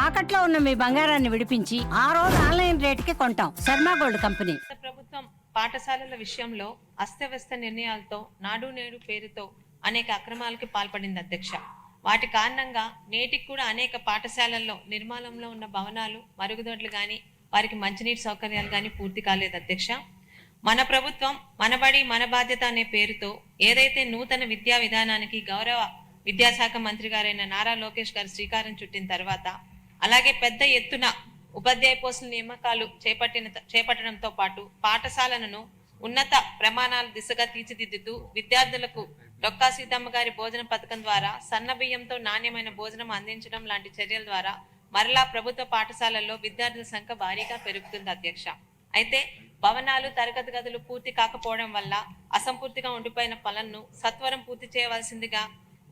తాకట్లో ఉన్న మీ బంగారాన్ని విడిపించి ఆ రోజు ఆన్లైన్ రేటుకి కొంటాం. Sharma gold company. ప్రభుత్వం పాఠశాలల విషయంలో అస్తవ్యస్త నిర్ణయాలతో నాడు నేడు పేరుతో అనేక అక్రమాలకు పాల్పడింది అధ్యక్ష. వాటి కారణంగా నేటికి కూడా అనేక పాఠశాలల్లో నిర్మాణంలో ఉన్న భవనాలు, మరుగుదొడ్లు కానీ వారికి మంచినీటి సౌకర్యాలు కానీ పూర్తి కాలేదు అధ్యక్ష. మన ప్రభుత్వం మనబడి మన బాధ్యత అనే పేరుతో ఏదైతే నూతన విద్యా విధానానికి గౌరవ విద్యాశాఖ మంత్రి గారైన నారా లోకేష్ గారు శ్రీకారం చుట్టిన తర్వాత, అలాగే పెద్ద ఎత్తున ఉపాధ్యాయ పోస్టుల నియామకాలు చేపట్టడంతో పాటు పాఠశాలను ఉన్నత ప్రమాణాల దిశగా తీర్చిదిద్దుతూ విద్యార్థులకు డొక్కా సీతమ్మ గారి భోజన పథకం ద్వారా సన్న బియ్యంతో నాణ్యమైన భోజనం అందించడం లాంటి చర్యల ద్వారా మరలా ప్రభుత్వ పాఠశాలల్లో విద్యార్థుల సంఖ్య భారీగా పెరుగుతుంది అధ్యక్ష. అయితే భవనాలు, తరగతి గదులు పూర్తి కాకపోవడం వల్ల అసంపూర్తిగా ఉండిపోయిన పనులను సత్వరం పూర్తి చేయవలసిందిగా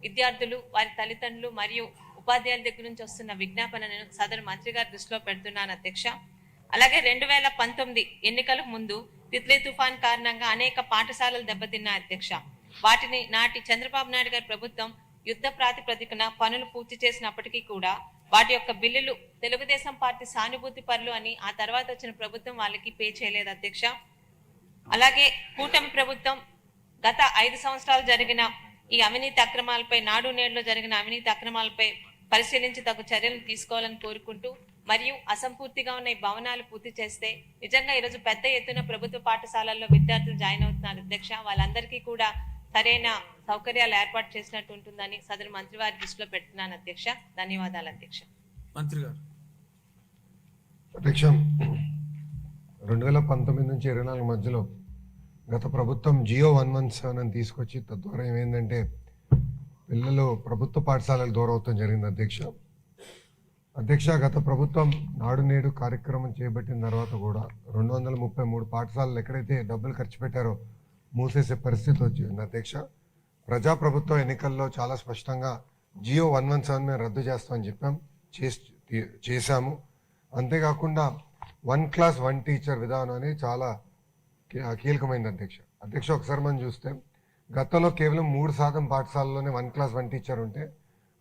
విద్యార్థులు, వారి తల్లిదండ్రులు మరియు ఉపాధ్యాయుల దగ్గర నుంచి వస్తున్న విజ్ఞాపనను సదరు మంత్రి గారి దృష్టిలో పెడుతున్నాను అధ్యక్ష. అలాగే 2019 ఎన్నికలకు ముందు తిత్లీ తుఫాన్ కారణంగా అనేక పాఠశాలలు దెబ్బతిన్నాయి అధ్యక్ష. వాటిని నాటి చంద్రబాబు నాయుడు గారి ప్రభుత్వం యుద్ధ ప్రాతిపదికన పనులు పూర్తి చేసినప్పటికీ కూడా వాటి యొక్క బిల్లులు తెలుగుదేశం పార్టీ సానుభూతి పరులు అని ఆ తర్వాత వచ్చిన ప్రభుత్వం వాళ్ళకి పే చేయలేదు అధ్యక్ష. అలాగే కూటమి ప్రభుత్వం గత 5 సంవత్సరాలు జరిగిన ఈ అవినీతి అక్రమాలపై, నాడు నేడులో జరిగిన అవినీతి అక్రమాలపై పరిశీలించి తగు చర్యలు తీసుకోవాలని కోరుకుంటూ, మరియు అసంపూర్తిగా ఉన్న ఈ భవనాలు పూర్తి చేస్తే నిజంగా ఈరోజు పెద్ద ఎత్తున ప్రభుత్వ పాఠశాలల్లో విద్యార్థులు జాయిన్ అవుతున్నారు అధ్యక్ష. వాళ్ళందరికీ కూడా సరైన సౌకర్యాలు ఏర్పాటు చేసినట్టు ఉంటుందని సదరు మంత్రి వారి దృష్టిలో పెడుతున్నాను అధ్యక్ష. ధన్యవాదాలు అధ్యక్ష. మంత్రి గారు. అధ్యక్ష, 2019 నుంచి 24 మధ్యలో గత ప్రభుత్వం జియో 117 అని తీసుకొచ్చి తద్వారా ఏమైందంటే పిల్లలు ప్రభుత్వ పాఠశాలలు దూరం అవటం జరిగింది అధ్యక్ష. గత ప్రభుత్వం నాడు నేడు కార్యక్రమం చేపట్టిన తర్వాత కూడా 233 పాఠశాలలు ఎక్కడైతే డబ్బులు ఖర్చు పెట్టారో మూసేసే పరిస్థితి వచ్చింది అధ్యక్ష. ప్రజాప్రభుత్వ ఎన్నికల్లో చాలా స్పష్టంగా జియో 117 మేము రద్దు చేస్తామని చెప్పాం, చేశాము. అంతేకాకుండా 1 క్లాస్ 1 టీచర్ విధానం అనేది చాలా కీలకమైంది అధ్యక్ష. ఒకసారి మనం చూస్తే గతంలో కేవలం 3% పాఠశాలలోనే 1 క్లాస్ 1 టీచర్ ఉంటే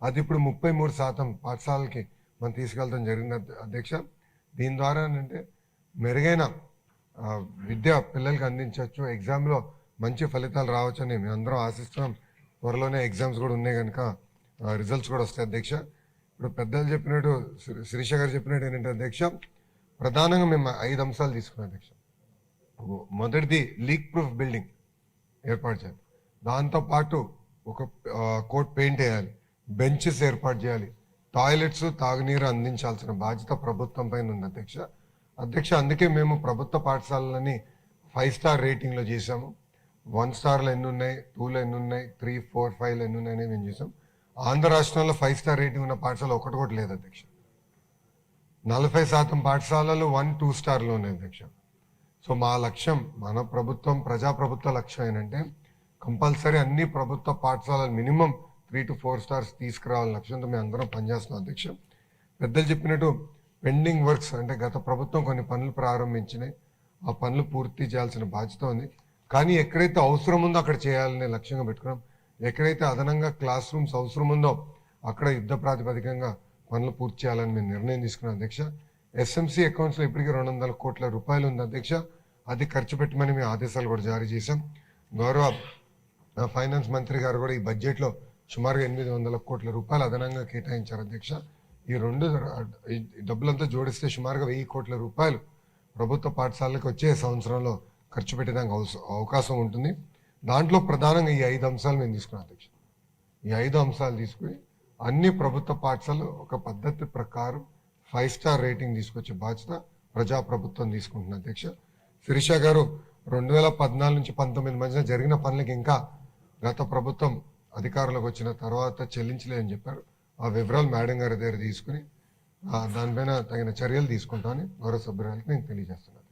అది ఇప్పుడు 33% పాఠశాలకి మనం తీసుకెళ్తాం జరిగింది అధ్యక్ష. దీని ద్వారా ఏంటంటే మెరుగైన విద్య పిల్లలకి అందించవచ్చు, ఎగ్జామ్లో మంచి ఫలితాలు రావచ్చని మేము అందరం ఆశిస్తున్నాం. త్వరలోనే ఎగ్జామ్స్ కూడా ఉన్నాయి కనుక రిజల్ట్స్ కూడా వస్తాయి అధ్యక్ష. ఇప్పుడు పెద్దలు చెప్పినట్టు, శిరీష గారు చెప్పినట్టు ఏంటంటే అధ్యక్ష, ప్రధానంగా మేము 5 అంశాలు తీసుకున్నాం అధ్యక్ష. మొదటిది లీక్ ప్రూఫ్ బిల్డింగ్ ఏర్పాటు చేయాలి, దాంతోపాటు ఒక కోట్ పెయింట్ వేయాలి, బెంచెస్ ఏర్పాటు చేయాలి, టాయిలెట్స్, తాగునీరు అందించాల్సిన బాధ్యత ప్రభుత్వం పైన ఉంది అధ్యక్ష. అందుకే మేము ప్రభుత్వ పాఠశాలలని 5 స్టార్ రేటింగ్లో చేసాము. 1 స్టార్లు ఎన్ని ఉన్నాయి, 2లో ఎన్ని ఉన్నాయి, 3, 4, 5లో ఎన్ని ఉన్నాయని మేము చేసాం. ఆంధ్ర రాష్ట్రంలో 5 స్టార్ రేటింగ్ ఉన్న పాఠశాల ఒకటి కూడా లేదు అధ్యక్ష. 40% పాఠశాలలు 1, 2 స్టార్లు ఉన్నాయి అధ్యక్ష. సో మా లక్ష్యం, మన ప్రభుత్వం ప్రజాప్రభుత్వ లక్ష్యం ఏంటంటే కంపల్సరీ అన్ని ప్రభుత్వ పాఠశాలలు మినిమం 3 to 4 స్టార్స్ తీసుకురావాలని లక్ష్యంతో మేము అందరం పనిచేస్తున్నాం అధ్యక్ష. పెద్దలు చెప్పినట్టు పెండింగ్ వర్క్స్ అంటే గత ప్రభుత్వం కొన్ని పనులు ప్రారంభించినాయి, ఆ పనులు పూర్తి చేయాల్సిన బాధ్యత ఉంది. కానీ ఎక్కడైతే అవసరం ఉందో అక్కడ చేయాలనే లక్ష్యంగా పెట్టుకున్నాం. ఎక్కడైతే అదనంగా క్లాస్ రూమ్స్ అవసరం ఉందో అక్కడ యుద్ధ ప్రాతిపదికంగా పనులు పూర్తి చేయాలని మేము నిర్ణయం తీసుకున్నాం అధ్యక్ష. ఎస్ఎంసీ అకౌంట్స్లో ఇప్పటికీ 200 కోట్ల రూపాయలు ఉంది అధ్యక్ష. అది ఖర్చు పెట్టమని మేము ఆదేశాలు కూడా జారీ చేశాం. గౌరవ ఫైనాన్స్ మంత్రి గారు కూడా ఈ బడ్జెట్లో సుమారుగా 800 కోట్ల రూపాయలు అదనంగా కేటాయించారు అధ్యక్ష. ఈ డబ్బులంతా జోడిస్తే సుమారుగా 1000 కోట్ల రూపాయలు ప్రభుత్వ పాఠశాలలకు వచ్చే సంవత్సరంలో ఖర్చు పెట్టడానికి అవకాశం ఉంటుంది. దాంట్లో ప్రధానంగా ఈ 5 అంశాలు మేము తీసుకున్నాం అధ్యక్ష. ఈ 5 అంశాలు తీసుకుని అన్ని ప్రభుత్వ పాఠశాలలు ఒక పద్ధతి ప్రకారం 5 స్టార్ రేటింగ్ తీసుకొచ్చే బాధ్యత ప్రజాప్రభుత్వం తీసుకుంటుంది అధ్యక్ష. శిరీష గారు 2014 నుంచి 19 మధ్యన జరిగిన పనులకి ఇంకా గత ప్రభుత్వం అధికారంలోకి వచ్చిన తర్వాత చెల్లించలేదని చెప్పారు. ఆ వివరాలు మేడం గారి దగ్గర తీసుకుని దానిపైన తగిన చర్యలు తీసుకుంటామని గౌరవ సభ్యురాలకు నేను తెలియజేస్తున్నాను.